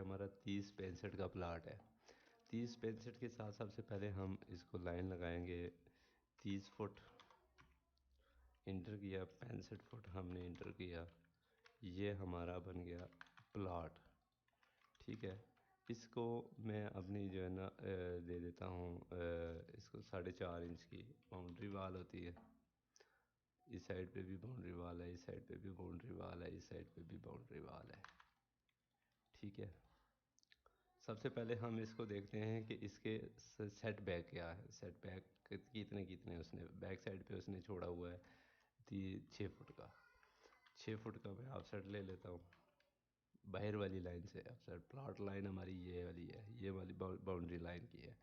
हमारा 30-65 का प्लाट है। 30-65 के साथ सबसे पहले हम इसको लाइन लगाएंगे। 30 फुट इंटर किया, 65 फुट हमने इंटर किया, ये हमारा बन गया प्लाट। ठीक है, इसको मैं अपनी जो है ना दे देता हूँ, इसको 4.5 इंच की बाउंड्री वाल होती है। इस साइड पे भी बाउंड्री वाल है, इस साइड पे भी बाउंड्री वाल है, इस साइड पे भी बाउंड्री वाल है। ठीक है, सबसे पहले हम इसको देखते हैं कि इसके सेट बैक क्या है। सेट बैक कितने उसने बैक साइड पे उसने छोड़ा हुआ है 6 फुट का। 6 फुट का मैं ऑफ साइड ले लेता हूँ बाहर वाली लाइन से। ऑफ साइड प्लॉट लाइन हमारी ये वाली है, ये वाली बाउंड्री लाइन की है।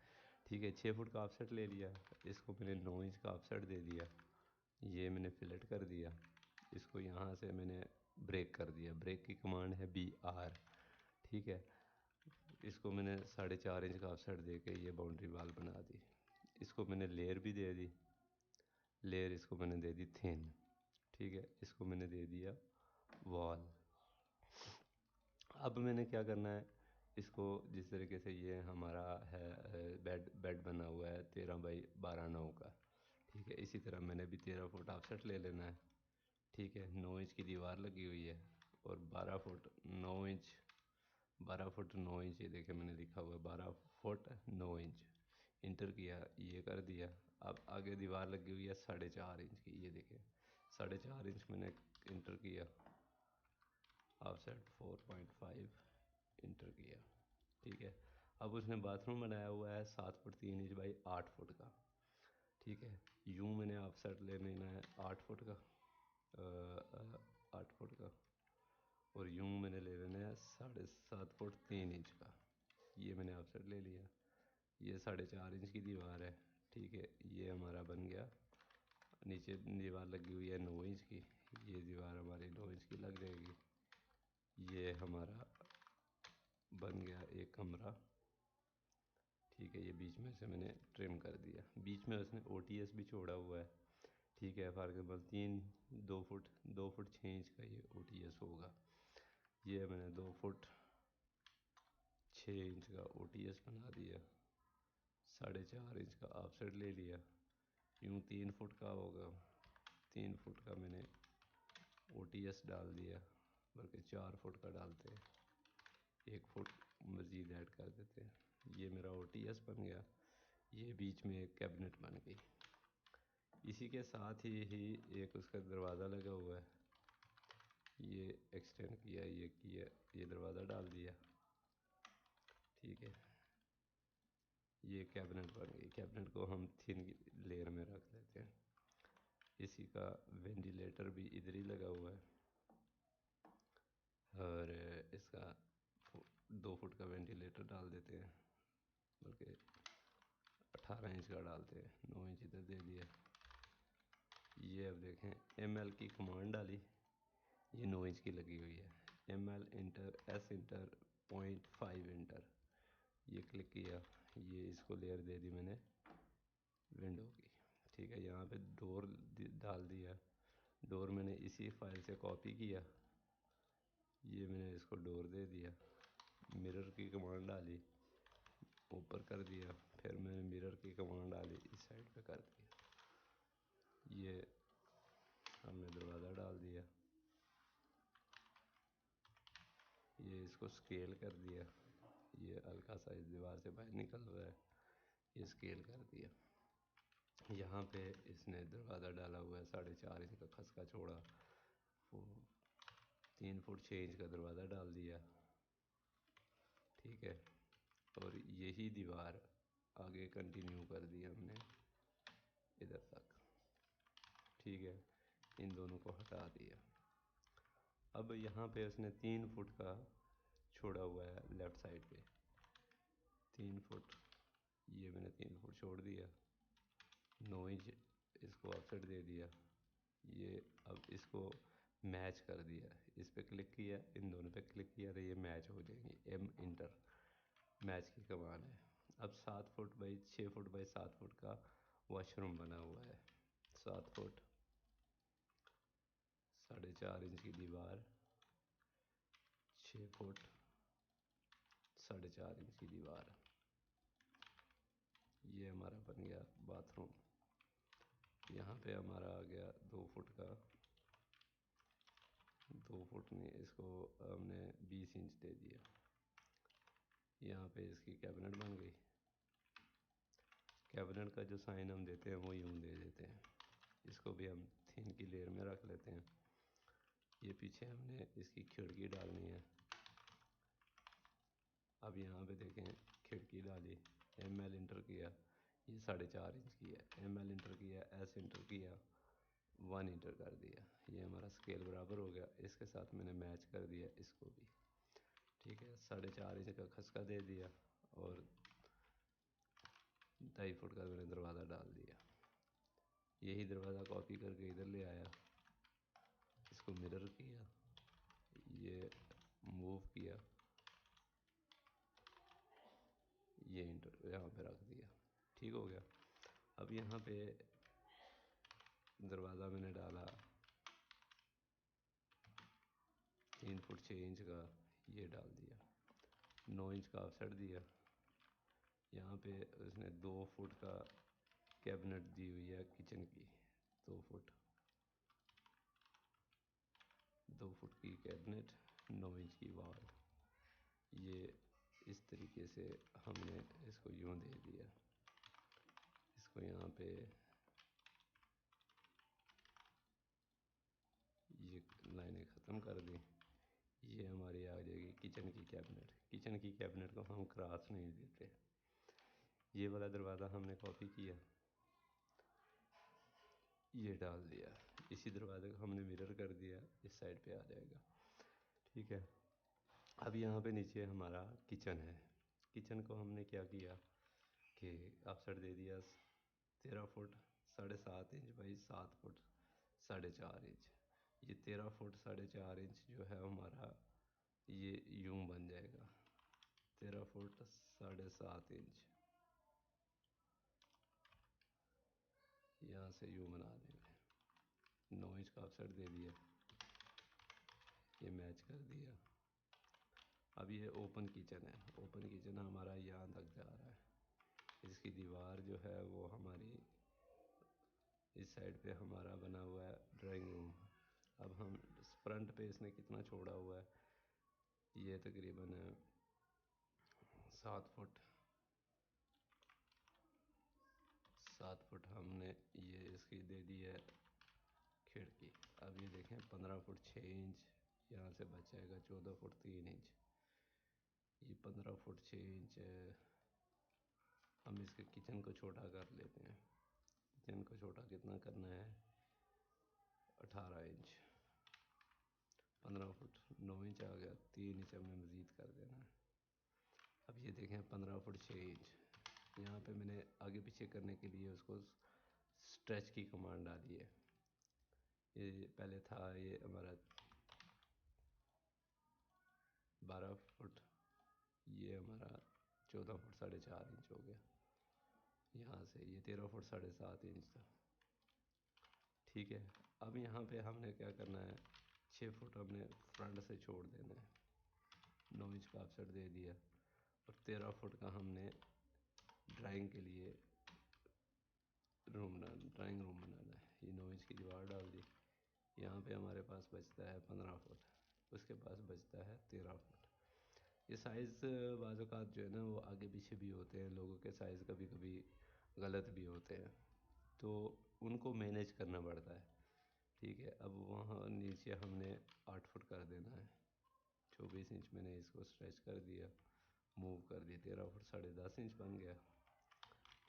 ठीक है, 6 फुट का ऑफ साइड ले लिया, इसको मैंने 9 इंच का ऑफ साइड दे दिया, ये मैंने फिलेट कर दिया। इसको यहाँ से मैंने ब्रेक कर दिया, ब्रेक की कमांड है BR। ठीक है, इसको मैंने 4.5 इंच का ऑफसेट दे के ये बाउंड्री वाल बना दी। इसको मैंने लेयर भी दे दी, लेयर इसको मैंने दे दी थिन। ठीक है, इसको मैंने दे दिया वॉल। अब मैंने क्या करना है, इसको जिस तरीके से ये हमारा है बेड बना हुआ है 13 बाई 12 9 का। ठीक है, इसी तरह मैंने भी 13 फुट ऑफसेट ले लेना है। ठीक है, 9 इंच की दीवार लगी हुई है और 12 फुट 9 इंच, 12 फुट 9 इंच, ये देखे मैंने लिखा हुआ है 12 फुट 9 इंच इंटर किया, ये कर दिया। अब आगे दीवार लगी हुई है 4.5 इंच की, ये देखें 4.5 इंच मैंने इंटर किया, ऑफसेट 4.5 इंटर किया। ठीक है, अब उसने बाथरूम बनाया हुआ है 7 फुट 3 इंच बाई 8 फुट का। ठीक है, यूँ मैंने ऑफसेट ले लेना है 8 फुट का, 8 फुट का, और यूँ मैंने ले लेना है 7.5 फुट 3 इंच का। ये मैंने ऑफसेट ले लिया, ये 4.5 इंच की दीवार है। ठीक है, ये हमारा बन गया, नीचे दीवार लगी हुई है 9 इंच की, ये दीवार हमारी 9 इंच की लग जाएगी। ये हमारा बन गया एक कमरा। ठीक है, ये बीच में से मैंने ट्रिम कर दिया, बीच में उसने OTS भी छोड़ा हुआ है। ठीक है, फॉर एग्जाम्पल 2 फुट 6 इंच का ये OTS होगा। ये मैंने 2 फुट 6 इंच का OTS बना दिया, 4.5 इंच का ऑफसेट ले लिया, यूँ 3 फुट का होगा, 3 फुट का मैंने OTS डाल दिया, बल्कि 4 फुट का डालते हैं, 1 फुट मज़ीद ऐड कर देते हैं। ये मेरा OTS बन गया, ये बीच में एक कैबिनेट बन गई। इसी के साथ ही एक उसका दरवाज़ा लगा हुआ है, ये एक्सटेंड किया, ये दरवाज़ा डाल दिया। ठीक है, ये कैबिनेट बन गई। कैबिनेट को हम थिन लेयर में रख देते हैं। इसी का वेंटिलेटर भी इधर ही लगा हुआ है, और इसका 2 फुट का वेंटिलेटर डाल देते हैं, बल्कि 18 इंच का डालते हैं, 9 इंच इधर दे दिया। ये अब देखें ML की कमांड डाली, ये 9 इंच की लगी हुई है, ML inter S inter 0.5 inter, ये क्लिक किया, ये इसको लेयर दे दी मैंने विंडो की। ठीक है, यहाँ पे डोर डाल दिया, डोर मैंने इसी फाइल से कॉपी किया, ये मैंने इसको डोर दे दिया। मिरर की कमांड डाली, ऊपर कर दिया, फिर मैंने मिरर की कमांड डाली, इस साइड पे कर दिया। ये हमने दरवाज़ा डाल दिया, ये इसको स्केल कर दिया, ये हल्का सा इस दीवार से बाहर निकल रहा है, ये स्केल कर दिया। यहाँ पे इसने दरवाज़ा डाला हुआ है 4.5 इंच का खसका छोड़ा, 3 फुट 6 इंच का दरवाज़ा डाल दिया। ठीक है, और यही दीवार आगे कंटिन्यू कर दी हमने इधर तक। ठीक है, इन दोनों को हटा दिया। अब यहाँ पे उसने 3 फुट का छोड़ा हुआ है लेफ़्ट साइड पे, 3 फुट, ये मैंने 3 फुट छोड़ दिया, 9 इंच इसको ऑफसेट दे दिया। ये अब इसको मैच कर दिया, इस पे क्लिक किया, इन दोनों पे क्लिक किया तो ये मैच हो जाएंगे, M इंटर मैच की कमांड है। अब 7 foot by 6 foot by 7 foot का वॉशरूम बना हुआ है, 7 फुट 4.5 इंच की दीवार, 6 फुट 4.5 इंच की दीवार। ये हमारा बन गया बाथरूम। यहाँ पे हमारा आ गया 2 फुट का, 2 फुट नहीं, इसको हमने 20 इंच दे दिया। यहाँ पे इसकी कैबिनेट बन गई। कैबिनेट का जो साइन हम देते हैं वो यूँ दे देते हैं। इसको भी हम थिन की लेयर में रख लेते हैं। ये पीछे हमने इसकी खिड़की डालनी है। अब यहाँ पे देखें, खिड़की डाली, ML इंटर किया, ये 4.5 इंच की है। ML इंटर किया, S इंटर किया, 1 इंटर कर दिया। ये हमारा स्केल बराबर हो गया। इसके साथ मैंने मैच कर दिया इसको भी। ठीक है, 4.5 इंच का खसका दे दिया और 2.5 फुट का मैंने दरवाज़ा डाल दिया। यही दरवाज़ा कॉपी करके इधर ले आया, इसको मिरर किया, ये मूव किया, ये इंटर यहाँ पे रख दिया। ठीक हो गया। अब यहाँ पे दरवाज़ा मैंने डाला 3 फुट 6 इंच का, ये डाल दिया। 9 इंच का ऑफसेट दिया। यहाँ पे उसने 2 फुट का कैबिनेट दी हुई है किचन की, 2 फुट, 2 फुट की कैबिनेट, 9 इंच की वॉल। ये इस तरीके से हमने इसको यूँ दे दिया। इसको यहाँ पे ये लाइनें ख़त्म कर दी। ये हमारी आ जाएगी किचन की कैबिनेट। किचन की कैबिनेट को हम क्रॉस नहीं देते। ये वाला दरवाज़ा हमने कॉपी किया, ये डाल दिया। इसी दरवाजे को हमने मिरर कर दिया, इस साइड पे आ जाएगा। ठीक है। अब यहाँ पे नीचे हमारा किचन है। किचन को हमने क्या किया कि ऑफसेट दे दिया 13 foot 7.5 inch by 7 foot 4.5 inch. ये 13 फुट 4.5 इंच जो है हमारा, ये यूं बन जाएगा 13 फुट 7.5 इंच। यहाँ से यूं बना देंगे। 9 इंच का ऑफसेट दे दिया, ये मैच कर दिया। अब ये ओपन किचन है। ओपन किचन हमारा यहाँ तक जा रहा है। इसकी दीवार जो है वो हमारी इस साइड पे हमारा बना हुआ है ड्राइंग रूम। अब हम फ्रंट पे इसने कितना छोड़ा हुआ है, ये तकरीबन 7 फुट, 7 फुट हमने ये इसकी दे दी है खिड़की। अब ये देखें 15 फुट 6 इंच, यहाँ से बच जाएगा 14 फुट 3 इंच। ये 15 फुट 6 इंच है। हम इसके किचन को छोटा कर लेते हैं। किचन को छोटा कितना करना है, 18 इंच। 15 फुट 9 इंच आ गया, 3 इंच हमने मज़ीद कर देना है। अब ये देखें 15 फुट 6 इंच। यहाँ पे मैंने आगे पीछे करने के लिए उसको स्ट्रेच की कमांड डाली है। ये पहले था ये हमारा 12 फुट, ये हमारा 14 फुट 4.5 इंच हो गया। यहाँ से ये 13 फुट 7.5 इंच था। ठीक है। अब यहाँ पे हमने क्या करना है, 6 फुट हमने फ्रंट से छोड़ देना है। 9 इंच का ऑफसेट दे दिया और 13 फुट का हमने ड्राइंग के लिए ड्राइंग रूम बनाना है। ये 9 इंच की दीवार डाल दी। यहाँ पे हमारे पास बचता है 15 फुट, उसके पास बचता है 13 फुट। ये साइज़ बाज़ औक़ात जो है ना वो आगे पीछे भी होते हैं। लोगों के साइज़ कभी कभी गलत भी होते हैं, तो उनको मैनेज करना पड़ता है। ठीक है। अब वहाँ नीचे हमने 8 फुट कर देना है। 24 इंच मैंने इसको स्ट्रेच कर दिया, मूव कर दिया, 13 फुट 10.5 इंच बन गया।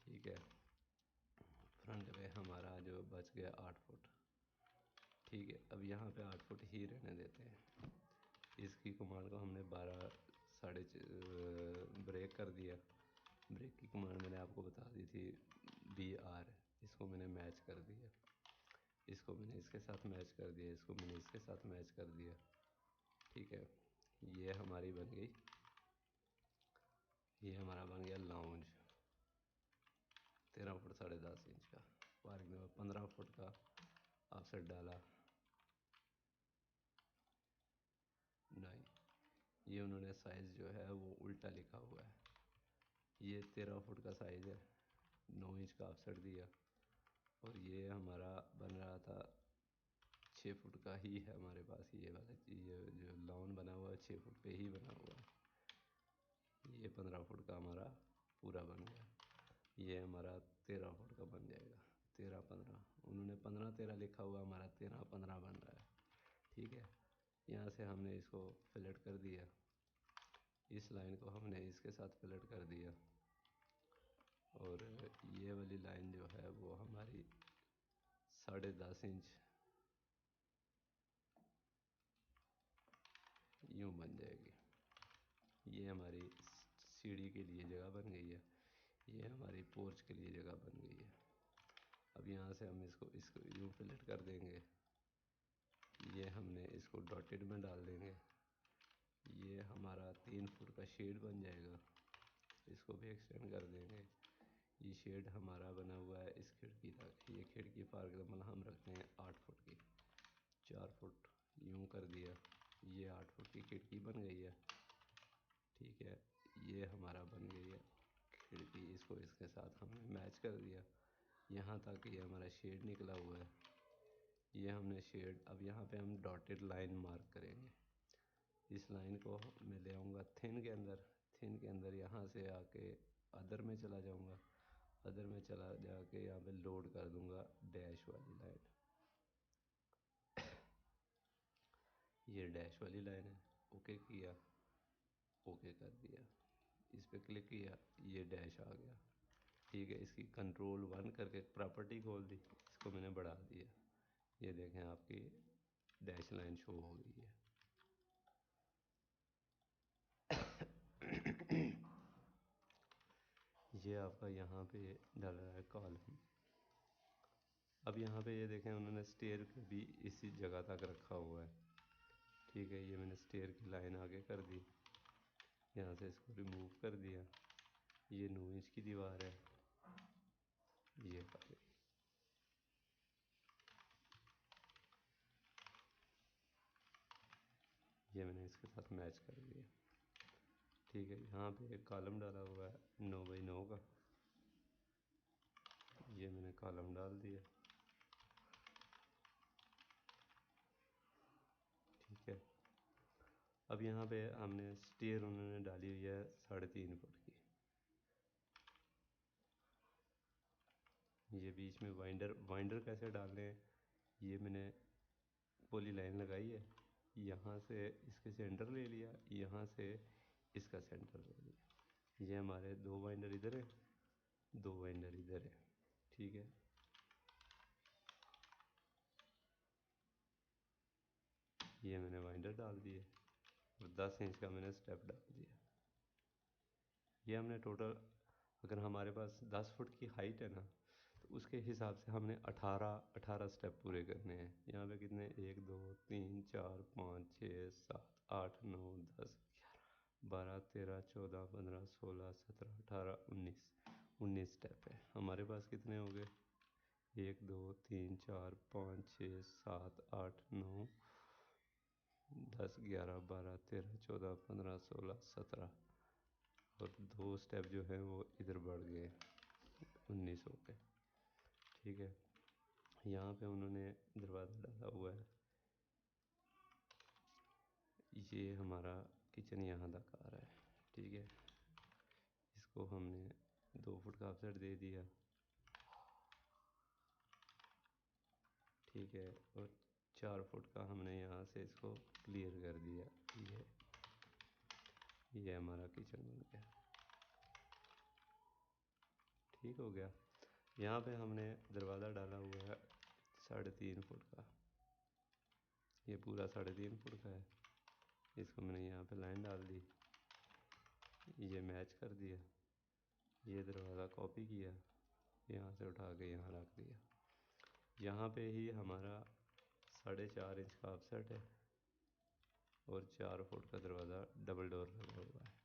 ठीक है। फ्रंट पे हमारा जो बच गया 8 फुट। ठीक है। अब यहाँ पे 8 फुट ही रहने देते हैं। इसकी कमांड को हमने 12 साढ़े ब्रेक कर दिया। ब्रेक की कमांड मैंने आपको बता दी थी, BR। इसको मैंने मैच कर दिया, इसको मैंने इसके साथ मैच कर दिया, इसको मैंने इसके साथ मैच कर दिया। ठीक है। ये हमारी बन गई, ये हमारा बन गया लाउंज। 13 फुट 10.5 इंच का पार्किंग में 15 फुट का ऑफसेट डाला। नहीं, ये उन्होंने साइज़ जो है वो उल्टा उल्टा लिखा हुआ है। ये 13 फुट का साइज़ है, 9 इंच का ऑफसेट दिया। और ये हमारा बन रहा था 6 फुट का ही है हमारे पास। ये वाला ये जो लाउन बना हुआ है 6 फुट पे ही बना हुआ है। ये 15 फुट का हमारा पूरा बन गया। ये हमारा 13 फुट का बन जाएगा। 13 15, उन्होंने 15 13 लिखा हुआ, हमारा 13 15 बन रहा है। ठीक है, यहाँ से हमने इसको फिलेट कर दिया। इस लाइन को हमने इसके साथ फिलेट कर दिया। और ये वाली लाइन जो है वो हमारी 10.5 इंच यूँ बन जाएगी। ये हमारी सीढ़ी के लिए जगह बन गई है। ये हमारी पोर्च के लिए जगह बन गई है। अब यहाँ से हम इसको यूँ फिलेट कर देंगे। ये हमने इसको डॉटेड में डाल देंगे। ये हमारा 3 फुट का शेड बन जाएगा। इसको भी एक्सटेंड कर देंगे। ये शेड हमारा बना हुआ है इस खिड़की तक। ये खिड़की फॉर एग्जाम्पल हम रखते हैं 8 फुट की, 4 फुट यूँ कर दिया। ये 8 फुट की खिड़की बन गई है। ठीक है, ये हमारा बन गई है खिड़की। इसको इसके साथ हमने मैच कर दिया। यहाँ तक ये हमारा शेड निकला हुआ है। ये हमने शेड, अब यहाँ पे हम डॉटेड लाइन मार्क करेंगे। इस लाइन को मैं ले आऊँगा थिन के अंदर। थिन के अंदर यहाँ से आके अदर में चला जाऊँगा। अदर में चला जाके यहाँ पे लोड कर दूँगा डैश वाली लाइन। ये डैश वाली लाइन है। ओके किया, ओके कर दिया, इस पर क्लिक किया, ये डैश आ गया। ठीक है, इसकी कंट्रोल 1 करके प्रॉपर्टी खोल दी, इसको मैंने बढ़ा दिया। ये देखें आपकी डैश लाइन शो हो गई है। ये आपका यहाँ पे डल रहा है कॉलम। अब यहाँ पे ये देखें उन्होंने स्टेयर भी इसी जगह तक रखा हुआ है। ठीक है, ये मैंने स्टेयर की लाइन आगे कर दी। यहाँ से इसको रिमूव कर दिया। ये 9 इंच की दीवार है, ये आ गई। ये मैंने इसके साथ मैच कर दिया। ठीक है, यहाँ पे एक कॉलम डाला हुआ है 9 बाई 9 का। ये मैंने कॉलम डाल दिया। ठीक है, अब यहाँ पे हमने स्टेयर उन्होंने डाली हुई है 3.5 फुट की। ये बीच में वाइंडर कैसे डालने हैं, ये मैंने पोली लाइन लगाई है। यहाँ से इसके सेंटर ले लिया, यहाँ से इसका सेंटर ले लिया। ये हमारे 2 वाइंडर इधर है, 2 वाइंडर इधर है। ठीक है, ये मैंने वाइंडर डाल दिए और 10 इंच का मैंने स्टेप डाल दिया। ये हमने टोटल, अगर हमारे पास 10 फुट की हाइट है ना, तो उसके हिसाब से हमने 18 स्टेप पूरे करने हैं। यहाँ पे कितने, 1 2 3 4 5 6 7 8 9 10 11 12 13 14 15 16 17 18 19 स्टेप है हमारे पास। कितने हो गए, 1 2 3 4 5 6 7 8 9 10 11 12 13 14 15 16 17 और 2 स्टेप जो है वो इधर बढ़ गए, 19 हो गए। ठीक है, यहाँ पे उन्होंने दरवाज़ा डाला हुआ है। ये हमारा किचन यहाँ तक आ रहा है। ठीक है, इसको हमने 2 फुट का ऑफसेट दे दिया। ठीक है, और 4 फुट का हमने यहाँ से इसको क्लियर कर दिया। ये हमारा किचन बन गया। ठीक हो गया। यहाँ पे हमने दरवाज़ा डाला हुआ है 3.5 फुट का। ये पूरा 3.5 फुट का है। इसको मैंने यहाँ पे लाइन डाल दी, ये मैच कर दिया। ये दरवाज़ा कॉपी किया, यहाँ से उठा के यहाँ रख दिया। यहाँ पे ही हमारा 4.5 इंच का ऑफसेट है और 4 फुट का दरवाज़ा डबल डोर लगा हुआ है।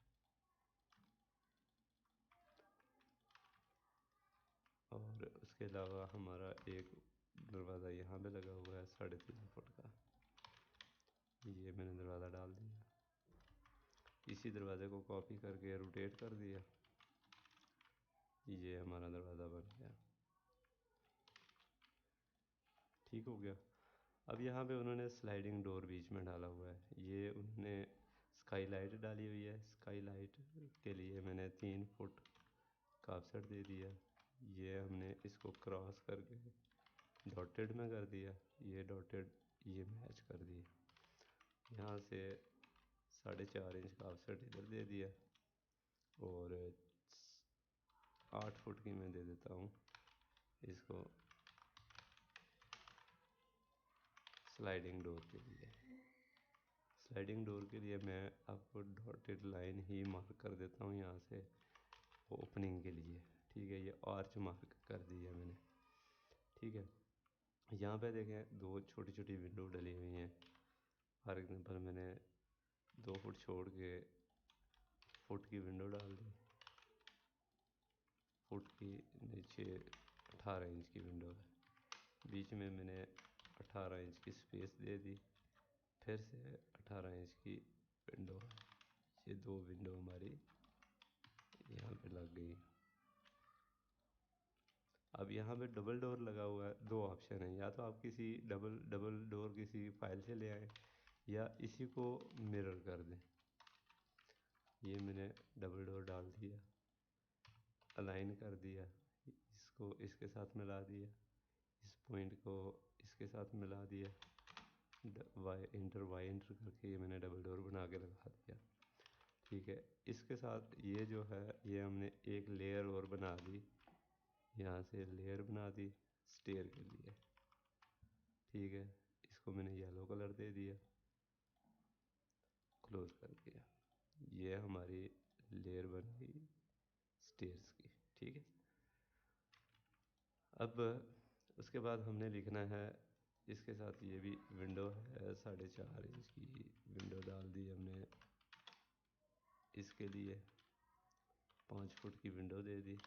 और उसके अलावा हमारा एक दरवाज़ा यहाँ पे लगा हुआ है 3.5 फुट का। ये मैंने दरवाज़ा डाल दिया। इसी दरवाज़े को कॉपी करके कर दिया, ये हमारा दरवाज़ा बन गया। ठीक हो गया। अब यहाँ पे उन्होंने स्लाइडिंग डोर बीच में डाला हुआ है, ये उन्होंने स्काई लाइट डाली हुई है। स्काई लाइट के लिए मैंने 3 फुट का ऑफसेट दे दिया। ये हमने इसको क्रॉस करके डॉटेड में कर दिया, ये डॉटेड ये मैच कर दिया। यहाँ से 4.5 इंच का ऑफसेट इधर दे दिया और 8 फुट की मैं दे देता हूँ इसको स्लाइडिंग डोर के लिए। स्लाइडिंग डोर के लिए मैं आपको डॉटेड लाइन ही मार्क कर देता हूँ यहाँ से ओपनिंग के लिए। ठीक है, ये आर्च मार्क कर दिया मैंने। ठीक है, यहाँ पे देखें 2 छोटी छोटी विंडो डली हुई हैं। फॉर एग्जांपल मैंने 2 फुट छोड़ के फुट की विंडो डाल दी, फुट की नीचे 18 इंच की विंडो है, बीच में मैंने 18 इंच की स्पेस दे दी, फिर से 18 इंच की विंडो है। ये 2 विंडो हमारी यहाँ पे लग गई। अब यहाँ पे डबल डोर लगा हुआ है, 2 ऑप्शन है, या तो आप किसी डबल डोर किसी फाइल से ले आएँ या इसी को मिरर कर दें। ये मैंने डबल डोर डाल दिया, अलाइन कर दिया, इसको इसके साथ मिला दिया, इस पॉइंट को इसके साथ मिला दिया, वाई इंटर करके ये मैंने डबल डोर बना के लगा दिया। ठीक है, इसके साथ ये जो है ये हमने एक लेयर और बना दी, यहाँ से लेयर बना दी स्टेयर के लिए। ठीक है, इसको मैंने येलो कलर दे दिया, क्लोज कर दिया, ये हमारी लेयर बन गई स्टेयर्स की। ठीक है, अब उसके बाद हमने लिखना है इसके साथ ये भी विंडो है, 4.5 इंच की विंडो डाल दी हमने, इसके लिए 5 फुट की विंडो दे दी।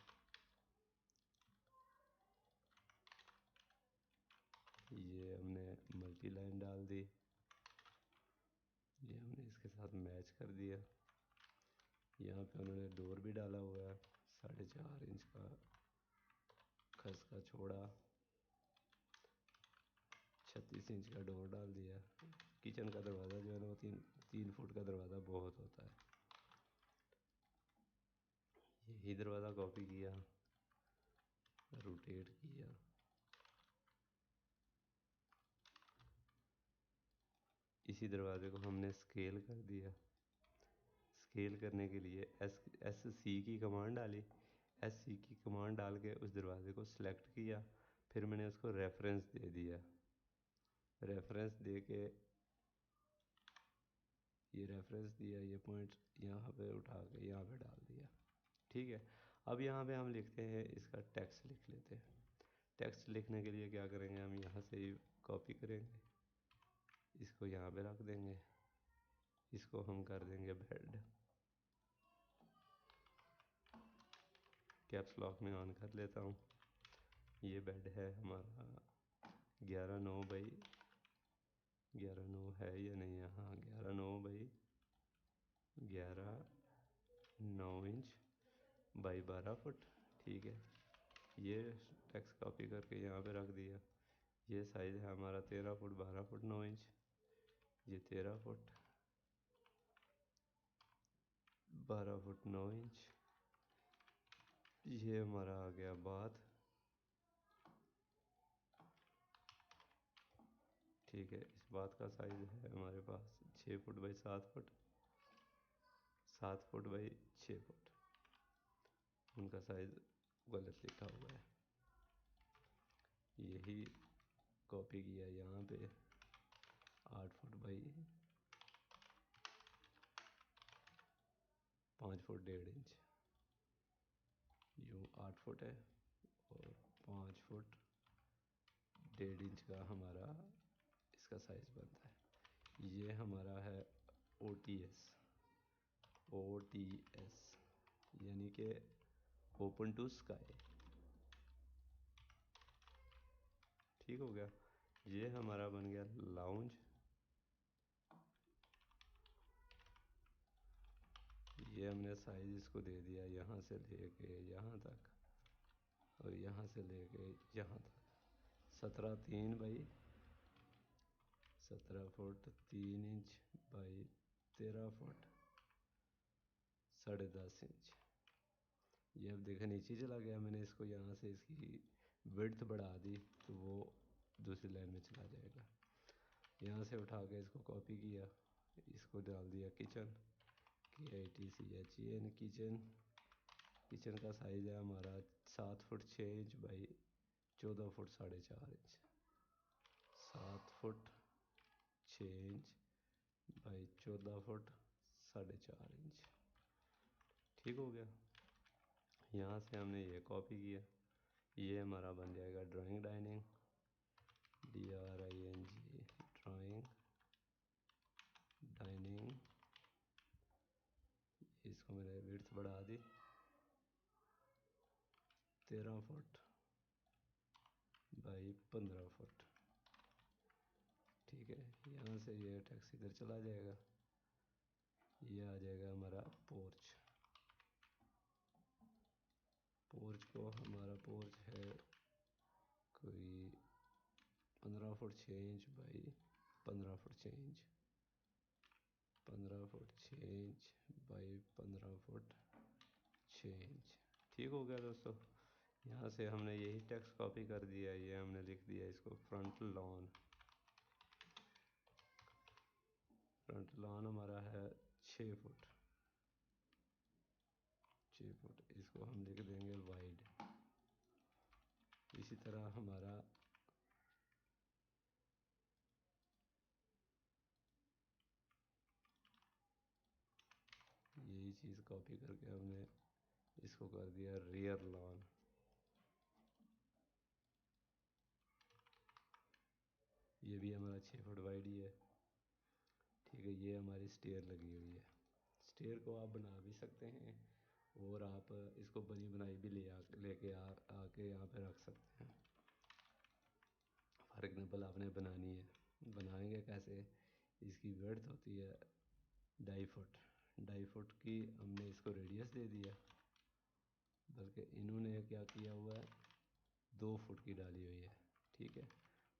ये हमने मल्टी लाइन डाल दी, ये हमने इसके साथ मैच कर दिया। यहाँ पे उन्होंने डोर भी डाला हुआ है, 4.5 इंच का खस का छोड़ा, 36 इंच का डोर डाल दिया। किचन का दरवाज़ा जो है ना वो 3 फुट का दरवाज़ा बहुत होता है। यही दरवाज़ा कॉपी किया, रोटेट किया, इसी दरवाज़े को हमने स्केल कर दिया। स्केल करने के लिए एस सी की कमांड डाली, एस सी की कमांड डाल के उस दरवाज़े को सिलेक्ट किया, फिर मैंने उसको रेफरेंस दे दिया। रेफरेंस दे के ये रेफरेंस दिया, ये पॉइंट यहाँ पे उठा के यहाँ पे डाल दिया। ठीक है, अब यहाँ पे हम लिखते हैं, इसका टेक्स्ट लिख लेते हैं। टेक्स्ट लिखने के लिए क्या करेंगे, हम यहाँ से ही कॉपी करेंगे, इसको यहाँ पे रख देंगे, इसको हम कर देंगे बेड, कैप्स लॉक में ऑन कर लेता हूँ। ये बेड है हमारा 11.9 बाई 11.9 है या नहीं है, हाँ 11.9 बाई 11.9 इंच बाई 12 फुट। ठीक है, ये टेक्स्ट कॉपी करके यहाँ पे रख दिया। ये साइज़ है हमारा 13 फुट 12 फुट 9 इंच, ये 13 फुट 12 फुट 9 इंच, ये हमारा आ गया बाथ। ठीक है, इस बात का साइज़ है हमारे पास 6 foot by 7 foot, 7 foot by 6 foot. उनका साइज़ गलत लिखा हुआ है, यही कॉपी किया यहाँ पे 8 फुट बाई 5 फुट 1.5 इंच, यूँ 8 फुट है और 5 फुट 1.5 इंच का हमारा इसका साइज़ बनता है। ये हमारा है OTS, OTS यानी कि ओपन टू स्काई। ठीक हो गया, ये हमारा बन गया लाउंज, ये हमने साइज़ इसको दे दिया यहाँ से लेके यहाँ तक और यहाँ से लेके यहाँ तक 17 foot 3 inch by 13 foot 10.5 inch. ये अब देखो नीचे चला गया, मैंने इसको यहाँ से इसकी विड्थ बढ़ा दी तो वो दूसरी लाइन में चला जाएगा। यहाँ से उठा के इसको कॉपी किया, इसको डाल दिया किचन KITCHEN किचन का साइज़ है हमारा 7 foot 6 inch by 14 foot 4.5 inch. 7 foot 6 inch by 14 foot 4.5 inch. ठीक हो गया। यहाँ से हमने ये कॉपी किया, ये हमारा बन जाएगा drawing dining DRING drawing dining. इसको मैंने विड्थ बढ़ा दी 13 फुट बाई 15 फुट। ठीक है, यहाँ से ये टैक्स इधर चला जाएगा, ये आ जाएगा हमारा पोर्च। पोर्च को हमारा पोर्च है कोई 15 foot 6 inch by 15 foot 6 inch 15 foot 6 inch by 15 foot 6 inch. ठीक हो गया दोस्तों। यहाँ से हमने यही टेक्स्ट कॉपी कर दिया, ये हमने लिख दिया इसको फ्रंट लॉन हमारा है 6 फुट 6 फुट, इसको हम लिख देंगे वाइड। इसी तरह हमारा यही चीज़ कॉपी करके हमने इसको कर दिया रियर लॉन। ये भी हमारा 6 फुट वाइड ही है। ठीक है, ये हमारी स्टेयर लगी हुई है। स्टेयर को आप बना भी सकते हैं और आप इसको बनी बनाई भी लेके आके यहाँ पे रख सकते हैं। फॉर एग्जाम्पल आपने बनानी है, बनाएंगे कैसे, इसकी विड्थ होती है 2.5 फुट की, हमने इसको रेडियस दे दिया, बल्कि इन्होंने क्या किया हुआ है 2 फुट की डाली हुई है। ठीक है,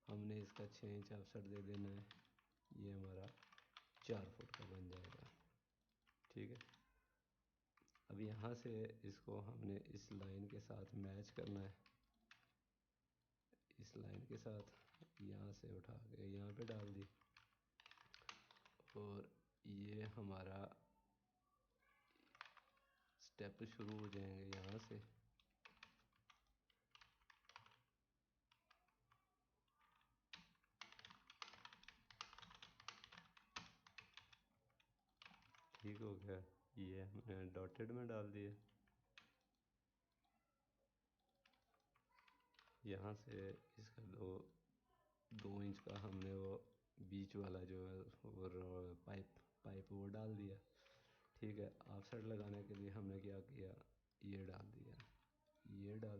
हमने इसका 6 इंच ऑफसेट दे देना है, ये हमारा 4 फुट का बन जाएगा। ठीक है, अब यहाँ से इसको हमने इस लाइन के साथ मैच करना है, इस लाइन के साथ यहाँ से उठा के यहाँ पे डाल दी और ये हमारा स्टेप शुरू हो जाएंगे यहाँ से। ठीक हो गया, ये हमने डॉटेड में डाल दिया। यहाँ से इसका 2 इंच का हमने वो बीच वाला जो है वो पाइप वो डाल दिया। ठीक है, ऑफसेट लगाने के लिए हमने क्या किया, ये डाल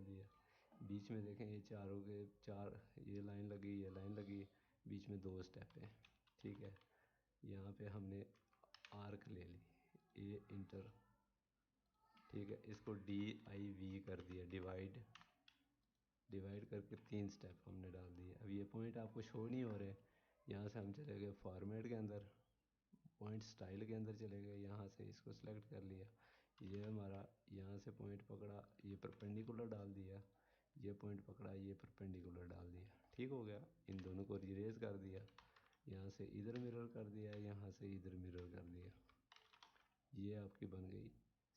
दिया बीच में। देखें ये चारों के चार, ये लाइन लगी, ये लाइन लगी, बीच में 2 स्टेप है। ठीक है, यहाँ पे हमने आर्क ले ली, ये इंटर। ठीक है, इसको DIV कर दिया, डिवाइड करके 3 स्टेप हमने डाल दिए। अब ये पॉइंट आपको शो नहीं हो रहे, यहाँ से हम चले गए फॉर्मेट के अंदर, पॉइंट स्टाइल के अंदर चले गए, यहाँ से इसको सेलेक्ट कर लिया, ये हमारा यहाँ से पॉइंट पकड़ा, ये परपेंडिकुलर डाल दिया, ये पॉइंट पकड़ा, ये परपेंडिकुलर डाल दिया। ठीक हो गया, इन दोनों को इरेज कर दिया, यहाँ से इधर मिरर कर दिया, यहाँ से इधर मिरर कर दिया, ये आपकी बन गई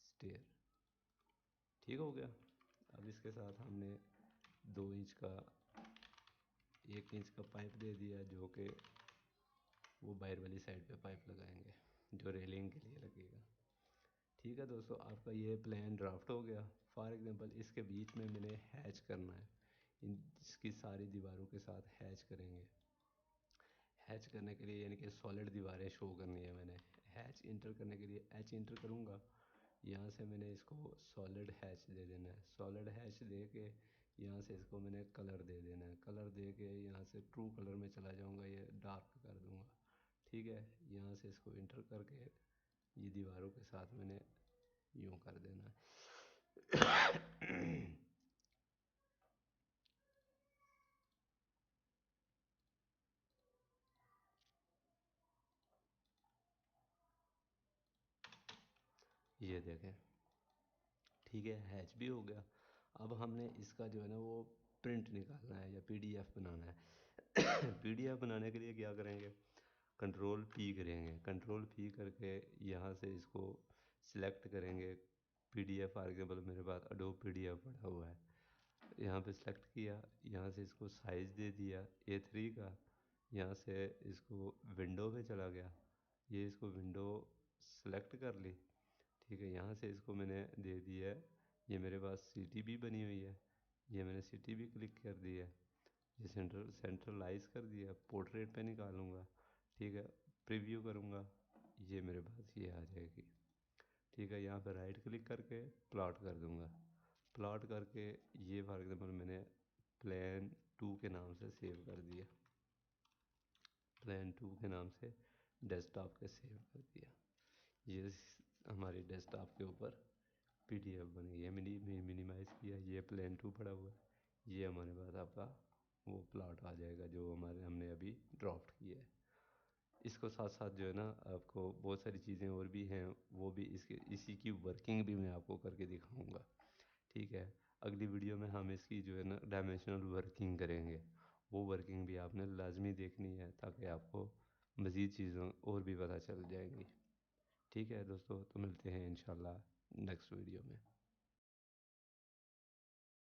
स्टेयर। ठीक हो गया। अब इसके साथ हमने 2 इंच का 1 इंच का पाइप दे दिया, जो कि वो बाहर वाली साइड पे पाइप लगाएंगे जो रेलिंग के लिए लगेगा। ठीक है दोस्तों, आपका ये प्लान ड्राफ्ट हो गया। फॉर एग्जांपल इसके बीच में मैंने हैच करना है, इसकी सारी दीवारों के साथ हैच करेंगे। हैच करने के लिए यानी कि सॉलिड दीवारें शो करनी है, मैंने हैच इंटर करने के लिए H इंटर करूँगा, यहाँ से मैंने इसको सॉलिड हैच दे देना है। सॉलिड हैच दे के यहाँ से इसको मैंने कलर दे देना है, कलर दे के यहाँ से ट्रू कलर में चला जाऊँगा, ये डार्क कर दूँगा। ठीक है, यहाँ से इसको इंटर करके ये दीवारों के साथ मैंने यूँ कर देना है। ये देखें, ठीक है, हैच भी हो गया। अब हमने इसका जो है ना वो प्रिंट निकालना है या पीडीएफ बनाना है। पीडीएफ बनाने के लिए क्या करेंगे, कंट्रोल पी करेंगे, कंट्रोल पी करके यहाँ से इसको सिलेक्ट करेंगे। पीडीएफ फॉर एग्जाम्पल मेरे पास अडोब पीडीएफ पड़ा हुआ है, यहाँ पे सिलेक्ट किया, यहाँ से इसको साइज़ दे दिया A3 का, यहाँ से इसको विंडो पे चला गया, ये इसको विंडो सेलेक्ट कर ली, ठीक है। यहाँ से इसको मैंने दे दिया है, ये मेरे पास सिटी भी बनी हुई है, ये मैंने सिटी भी क्लिक कर दी है, ये सेंट्रलाइज कर दिया, पोर्ट्रेट पे निकालूंगा, ठीक है, प्रीव्यू करूँगा, ये मेरे पास ये आ जाएगी, ठीक है। यहाँ पे राइट क्लिक करके प्लॉट कर दूँगा, प्लॉट करके ये फॉर एग्जाम्पल मैंने प्लान 2 के नाम से सेव कर दिया, प्लान 2 के नाम से डेस्कटॉप के सेव कर दिया, ये हमारी डेस्कटॉप के ऊपर पीडीएफ बन गई है। मिनिमाइज़ किया, ये प्लान 2 पड़ा हुआ है, ये हमारे पास आपका वो प्लॉट आ जाएगा जो हमारे हमने अभी ड्राफ्ट किया है। इसको साथ साथ जो है ना आपको बहुत सारी चीज़ें और भी हैं, वो भी इसी की वर्किंग भी मैं आपको करके दिखाऊंगा, ठीक है। अगली वीडियो में हम इसकी जो है ना डायमेंशनल वर्किंग करेंगे, वो वर्किंग भी आपने लाजमी देखनी है ताकि आपको मज़ीद चीज़ों और भी पता चल जाएंगी, ठीक है दोस्तों। तो मिलते हैं इंशाल्लाह नेक्स्ट वीडियो में।